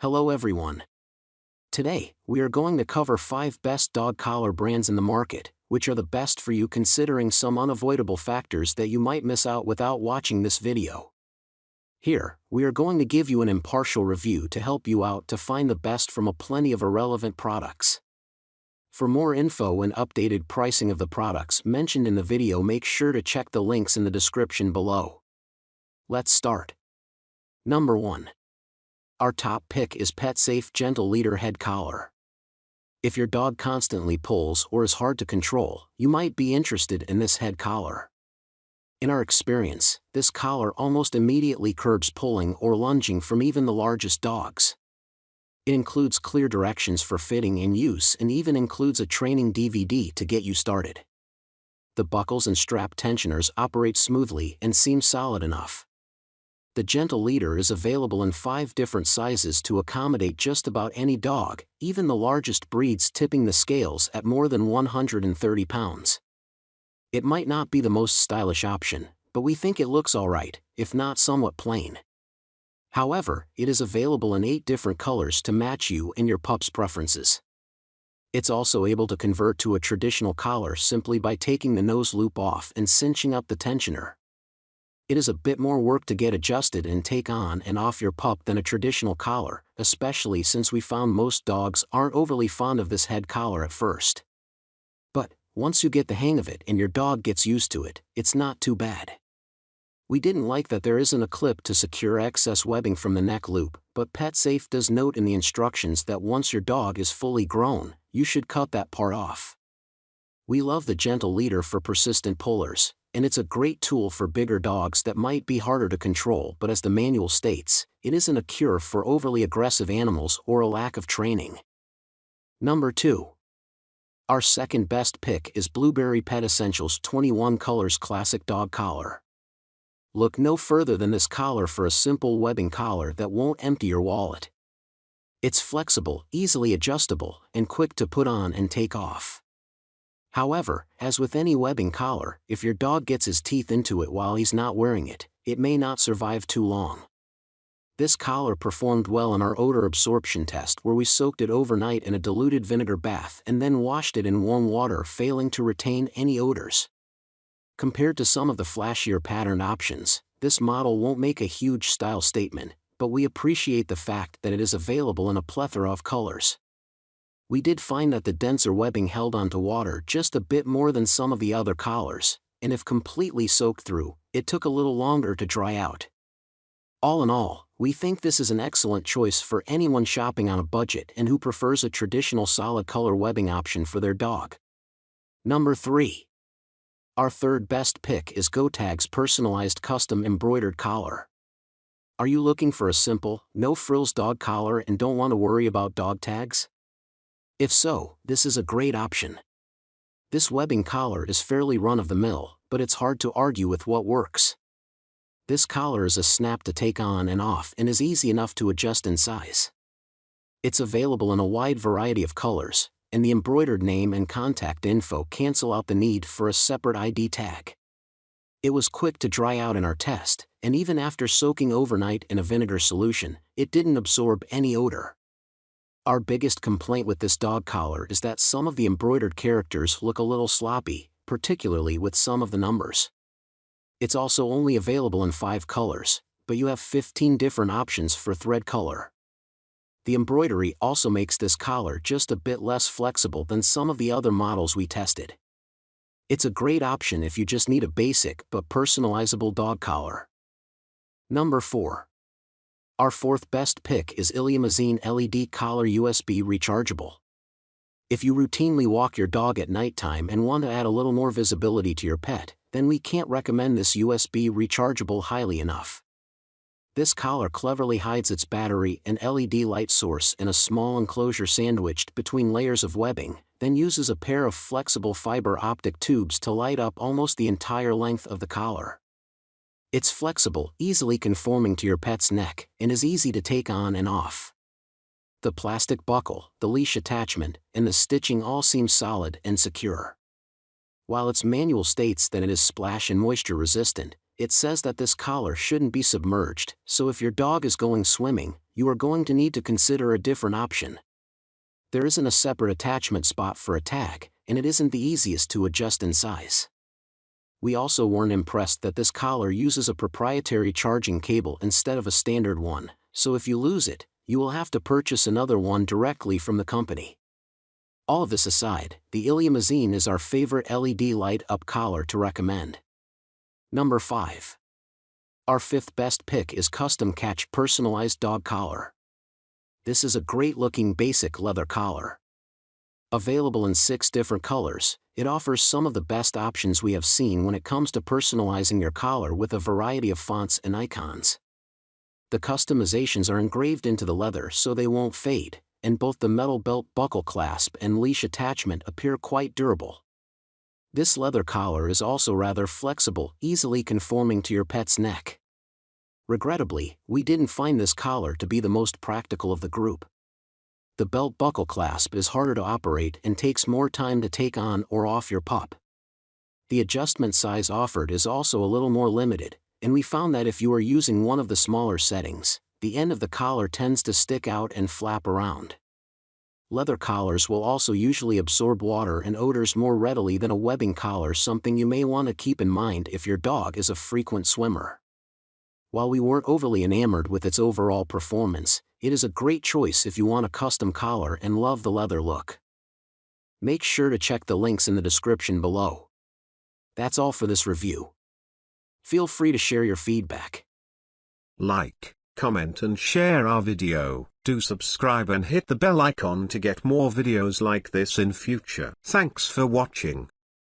Hello everyone. Today, we are going to cover 5 best dog collar brands in the market, which are the best for you considering some unavoidable factors that you might miss out without watching this video. Here, we are going to give you an impartial review to help you out to find the best from a plenty of irrelevant products. For more info and updated pricing of the products mentioned in the video, make sure to check the links in the description below. Let's start. Number 1. Our top pick is PetSafe Gentle Leader Headcollar. If your dog constantly pulls or is hard to control, you might be interested in this head collar. In our experience, this collar almost immediately curbs pulling or lunging from even the largest dogs. It includes clear directions for fitting and use and even includes a training DVD to get you started. The buckles and strap tensioners operate smoothly and seem solid enough. The Gentle Leader is available in 5 different sizes to accommodate just about any dog, even the largest breeds tipping the scales at more than 130 pounds. It might not be the most stylish option, but we think it looks alright, if not somewhat plain. However, it is available in 8 different colors to match you and your pup's preferences. It's also able to convert to a traditional collar simply by taking the nose loop off and cinching up the tensioner. It is a bit more work to get adjusted and take on and off your pup than a traditional collar, especially since we found most dogs aren't overly fond of this head collar at first. But, once you get the hang of it and your dog gets used to it, it's not too bad. We didn't like that there isn't a clip to secure excess webbing from the neck loop, but PetSafe does note in the instructions that once your dog is fully grown, you should cut that part off. We love the Gentle Leader for persistent pullers, and it's a great tool for bigger dogs that might be harder to control, but as the manual states, it isn't a cure for overly aggressive animals or a lack of training. Number 2. Our second best pick is Blueberry Pet Essentials 21 Colors Classic Dog Collar. Look no further than this collar for a simple webbing collar that won't empty your wallet. It's flexible, easily adjustable, and quick to put on and take off. However, as with any webbing collar, if your dog gets his teeth into it while he's not wearing it, it may not survive too long. This collar performed well in our odor absorption test where we soaked it overnight in a diluted vinegar bath and then washed it in warm water, failing to retain any odors. Compared to some of the flashier pattern options, this model won't make a huge style statement, but we appreciate the fact that it is available in a plethora of colors. We did find that the denser webbing held onto water just a bit more than some of the other collars, and if completely soaked through, it took a little longer to dry out. All in all, we think this is an excellent choice for anyone shopping on a budget and who prefers a traditional solid color webbing option for their dog. Number 3. Our third best pick is GoTags Personalized Custom Embroidered Collar. Are you looking for a simple, no-frills dog collar and don't want to worry about dog tags? If so, this is a great option. This webbing collar is fairly run-of-the-mill, but it's hard to argue with what works. This collar is a snap to take on and off and is easy enough to adjust in size. It's available in a wide variety of colors, and the embroidered name and contact info cancel out the need for a separate ID tag. It was quick to dry out in our test, and even after soaking overnight in a vinegar solution, it didn't absorb any odor. Our biggest complaint with this dog collar is that some of the embroidered characters look a little sloppy, particularly with some of the numbers. It's also only available in 5 colors, but you have 15 different options for thread color. The embroidery also makes this collar just a bit less flexible than some of the other models we tested. It's a great option if you just need a basic but personalizable dog collar. Number 4. Our fourth best pick is ILLUMISEEN LED Collar USB Rechargeable. If you routinely walk your dog at nighttime and want to add a little more visibility to your pet, then we can't recommend this USB rechargeable highly enough. This collar cleverly hides its battery and LED light source in a small enclosure sandwiched between layers of webbing, then uses a pair of flexible fiber optic tubes to light up almost the entire length of the collar. It's flexible, easily conforming to your pet's neck, and is easy to take on and off. The plastic buckle, the leash attachment, and the stitching all seem solid and secure. While its manual states that it is splash and moisture resistant, It says that this collar shouldn't be submerged, so if your dog is going swimming, you are going to need to consider a different option. There isn't a separate attachment spot for a tag, and it isn't the easiest to adjust in size. We also weren't impressed that this collar uses a proprietary charging cable instead of a standard one, so if you lose it, you will have to purchase another one directly from the company. All of this aside, the ILLUMISEEN is our favorite LED light-up collar to recommend. Number 5. Our 5th best pick is Custom Catch Personalized Dog Collar. This is a great-looking basic leather collar. Available in 6 different colors, it offers some of the best options we have seen when it comes to personalizing your collar with a variety of fonts and icons. The customizations are engraved into the leather so they won't fade, and both the metal belt buckle clasp and leash attachment appear quite durable. This leather collar is also rather flexible, easily conforming to your pet's neck. Regrettably, we didn't find this collar to be the most practical of the group. The belt buckle clasp is harder to operate and takes more time to take on or off your pup. The adjustment size offered is also a little more limited, and we found that if you are using one of the smaller settings, the end of the collar tends to stick out and flap around. Leather collars will also usually absorb water and odors more readily than a webbing collar, something you may want to keep in mind if your dog is a frequent swimmer. While we weren't overly enamored with its overall performance, it is a great choice if you want a custom collar and love the leather look. Make sure to check the links in the description below. That's all for this review. Feel free to share your feedback. Like, comment and share our video. Do subscribe and hit the bell icon to get more videos like this in future. Thanks for watching.